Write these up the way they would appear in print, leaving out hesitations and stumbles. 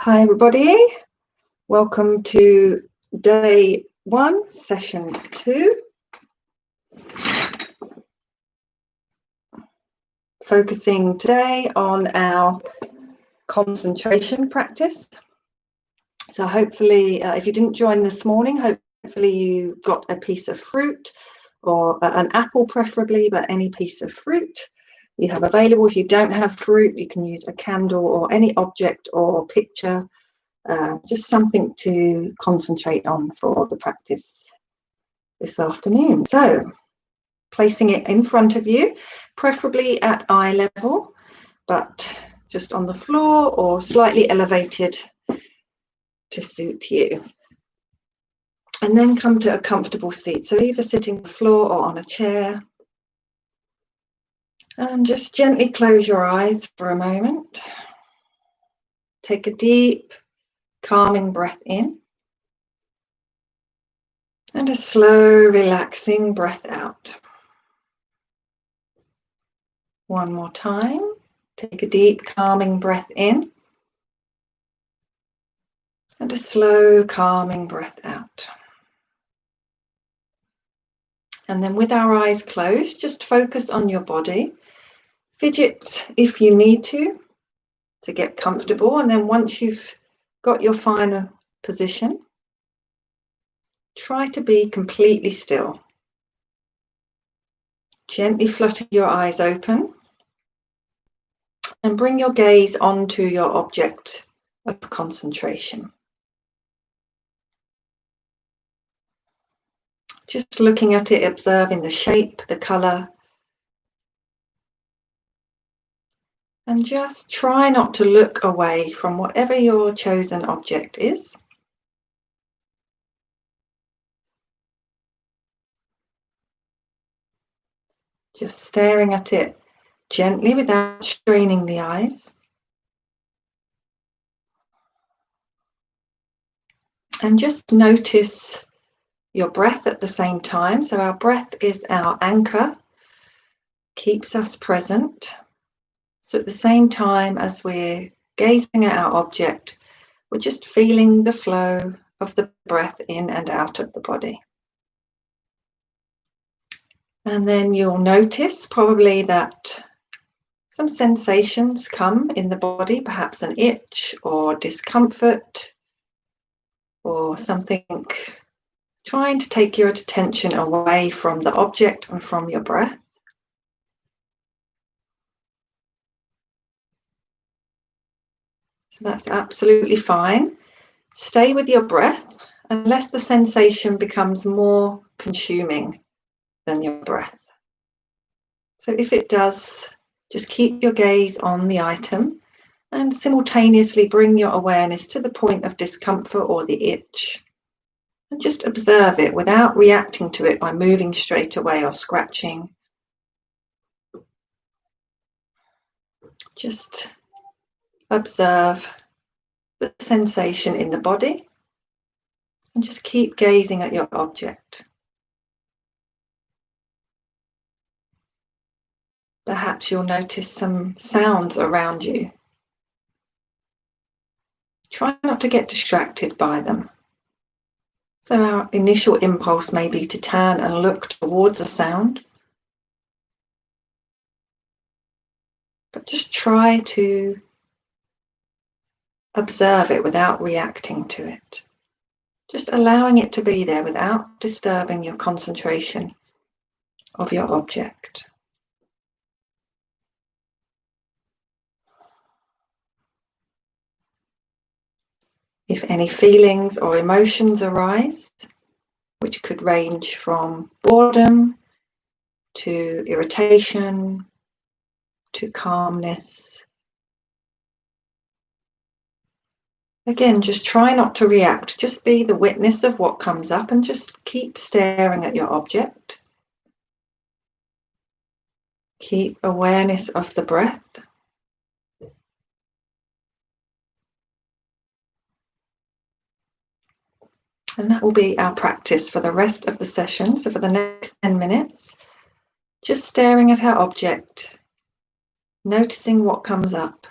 Hi everybody, welcome to day 1, session 2. Focusing today on our concentration practice. So hopefully, if you didn't join this morning, hopefully you got a piece of fruit or an apple preferably, but any piece of fruit you have available. If you don't have fruit, you can use a candle or any object or picture. Just something to concentrate on for the practice this afternoon. So, placing it in front of you, preferably at eye level, but just on the floor or slightly elevated to suit you. And then come to a comfortable seat. So either sitting on the floor or on a chair. And just gently close your eyes for a moment. Take a deep, calming breath in. And a slow, relaxing breath out. One more time. Take a deep, calming breath in. And a slow, calming breath out. And then with our eyes closed, just focus on your body. Fidget if you need to get comfortable. And then once you've got your final position, try to be completely still. Gently flutter your eyes open and bring your gaze onto your object of concentration. Just looking at it, observing the shape, the colour. And just try not to look away from whatever your chosen object is. Just staring at it gently without straining the eyes. And just notice your breath at the same time. So our breath is our anchor, keeps us present. So at the same time as we're gazing at our object, we're just feeling the flow of the breath in and out of the body. And then you'll notice probably that some sensations come in the body, perhaps an itch or discomfort or something trying to take your attention away from the object and from your breath. So that's absolutely fine. Stay with your breath unless the sensation becomes more consuming than your breath. So if it does, just keep your gaze on the item and simultaneously bring your awareness to the point of discomfort or the itch. And just observe it without reacting to it by moving straight away or scratching. Just observe the sensation in the body and just keep gazing at your object. Perhaps you'll notice some sounds around you. Try not to get distracted by them. So our initial impulse may be to turn and look towards a sound. But just try to observe it without reacting to it. Just allowing it to be there without disturbing your concentration of your object. If any feelings or emotions arise, which could range from boredom to irritation to calmness, again, just try not to react. Just be the witness of what comes up and just keep staring at your object. Keep awareness of the breath. And that will be our practice for the rest of the session. So for the next 10 minutes, just staring at our object, noticing what comes up.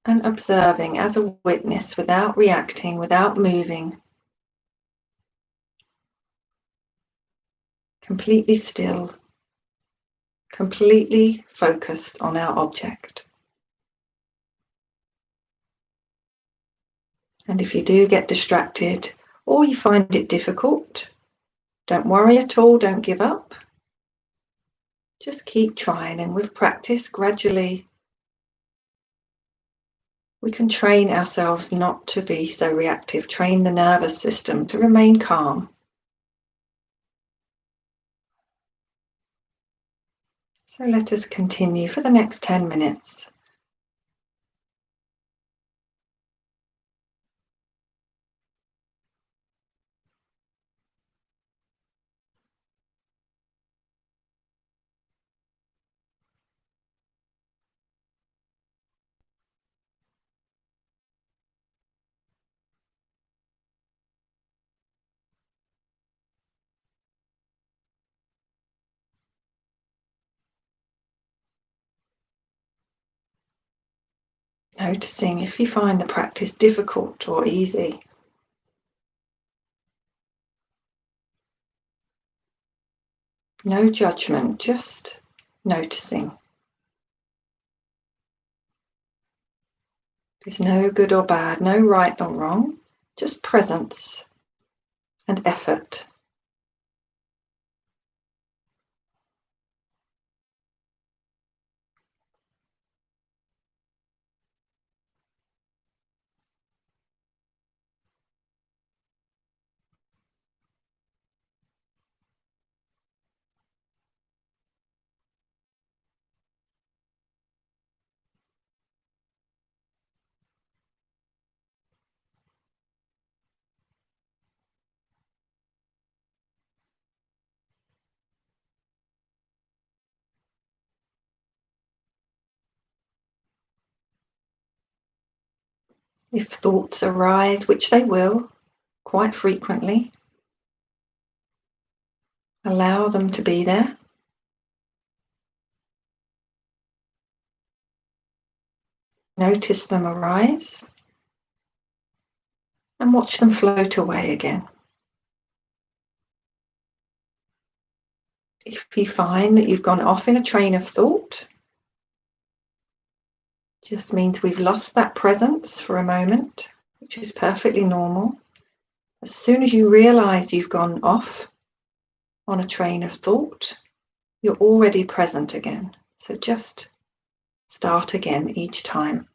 and observing as a witness without reacting, without moving. Completely still, completely focused on our object. And if you do get distracted or you find it difficult, don't worry at all, don't give up. Just keep trying, and with practice, gradually, we can train ourselves not to be so reactive, train the nervous system to remain calm. So let us continue for the next 10 minutes. Noticing if you find the practice difficult or easy. No judgment, just noticing. There's no good or bad, no right or wrong, just presence and effort. If thoughts arise, which they will, quite frequently, allow them to be there. Notice them arise and watch them float away again. If you find that you've gone off in a train of thought, just means we've lost that presence for a moment, which is perfectly normal. As soon as you realize you've gone off on a train of thought, you're already present again. So just start again each time.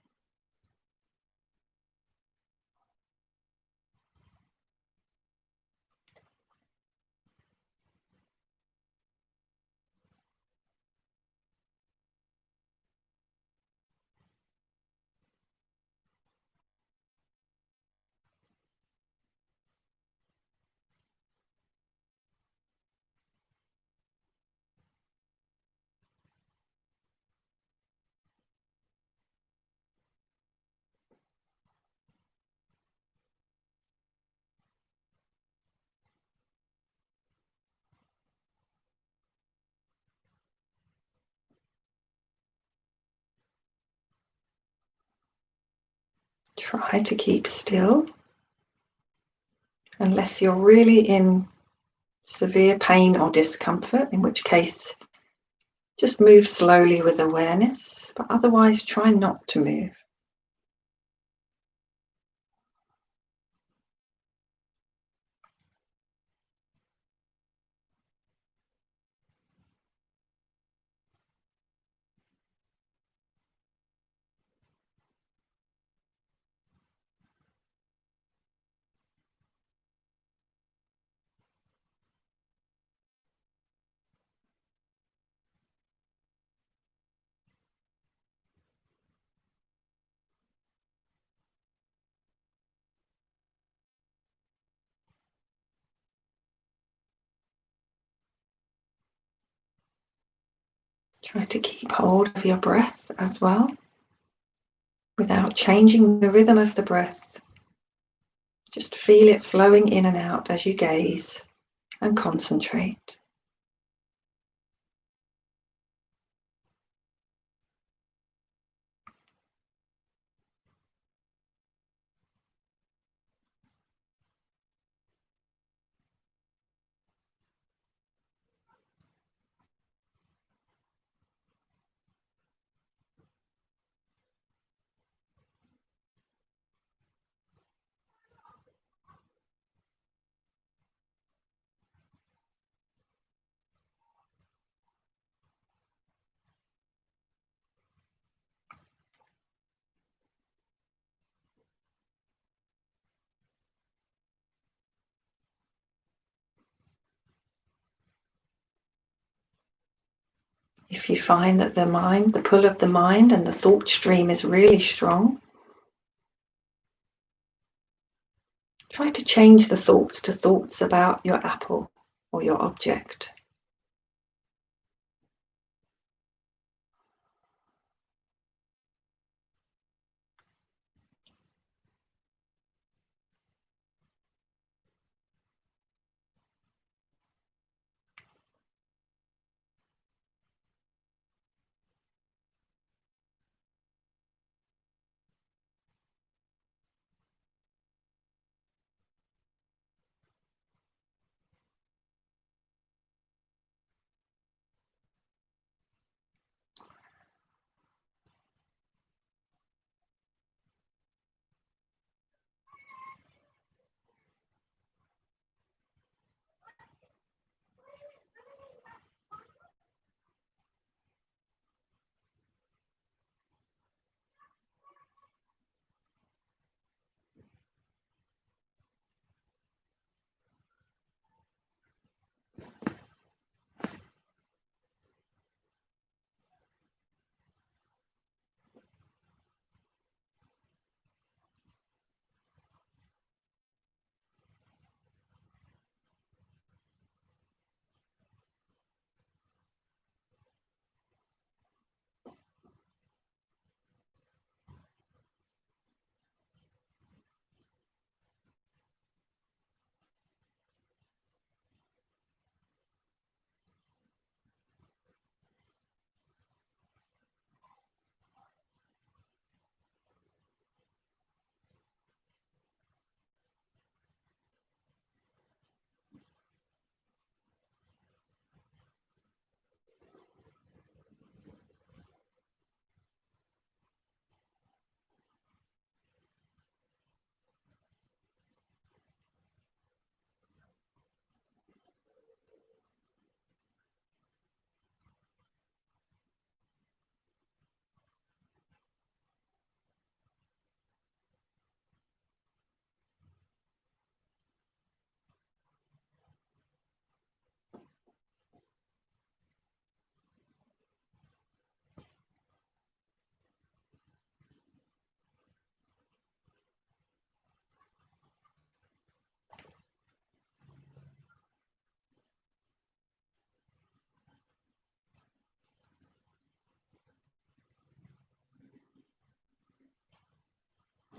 Try to keep still, unless you're really in severe pain or discomfort, in which case just move slowly with awareness, but otherwise try not to move. Try to keep hold of your breath as well, without changing the rhythm of the breath. Just feel it flowing in and out as you gaze and concentrate. If you find that the pull of the mind and the thought stream is really strong, try to change the thoughts to thoughts about your apple or your object.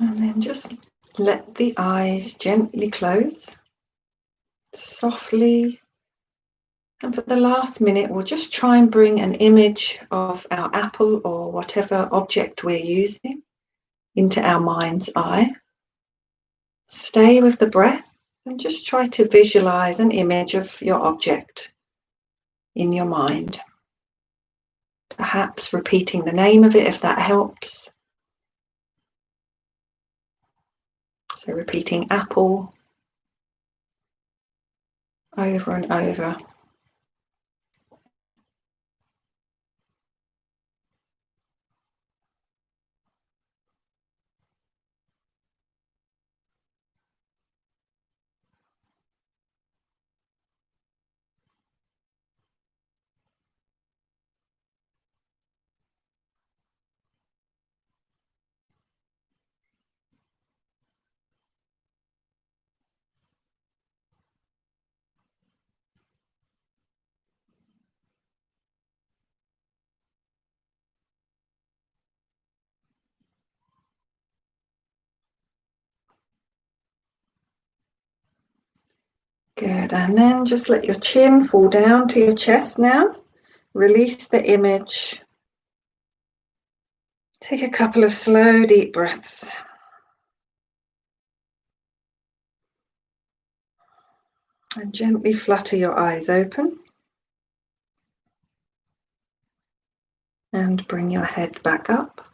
And then just let the eyes gently close, softly. And for the last minute, we'll just try and bring an image of our apple or whatever object we're using into our mind's eye. Stay with the breath and just try to visualize an image of your object in your mind. Perhaps repeating the name of it if that helps. So repeating apple over and over. Good, and then just let your chin fall down to your chest now. Release the image. Take a couple of slow, deep breaths. And gently flutter your eyes open. And bring your head back up.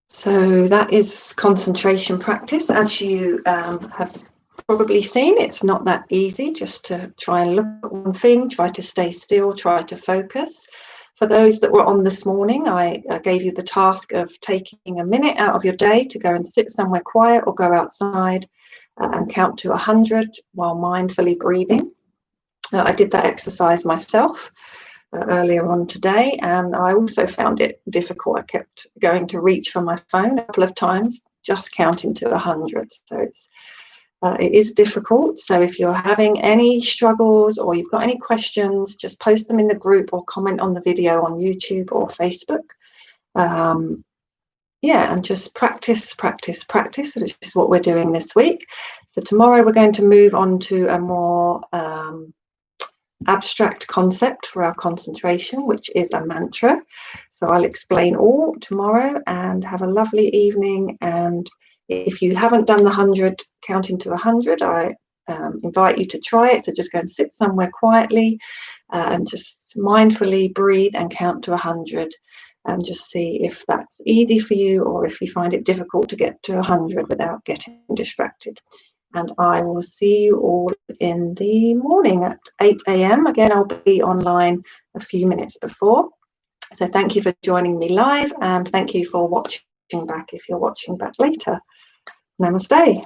So that is concentration practice. As you have probably seen, it's not that easy just to try and look at one thing, try to stay still, try to focus. For those that were on this morning, I gave you the task of taking a minute out of your day to go and sit somewhere quiet or go outside and count to 100 while mindfully breathing. I did that exercise myself earlier on today, and I also found it difficult. I kept going to reach for my phone a couple of times, just counting to 100. So it is difficult. So if you're having any struggles or you've got any questions, just post them in the group or comment on the video on YouTube or Facebook. Yeah, and just practice, which is what we're doing this week. So tomorrow we're going to move on to a more abstract concept for our concentration, which is a mantra. So I'll explain all tomorrow, and have a lovely evening. And if you haven't done the 100, counting to 100, I invite you to try it. So just go and sit somewhere quietly and just mindfully breathe and count to 100, and just see if that's easy for you or if you find it difficult to get to 100 without getting distracted. And I will see you all in the morning at 8 a.m. Again, I'll be online a few minutes before. So thank you for joining me live, and thank you for watching back if you're watching back later. Namaste.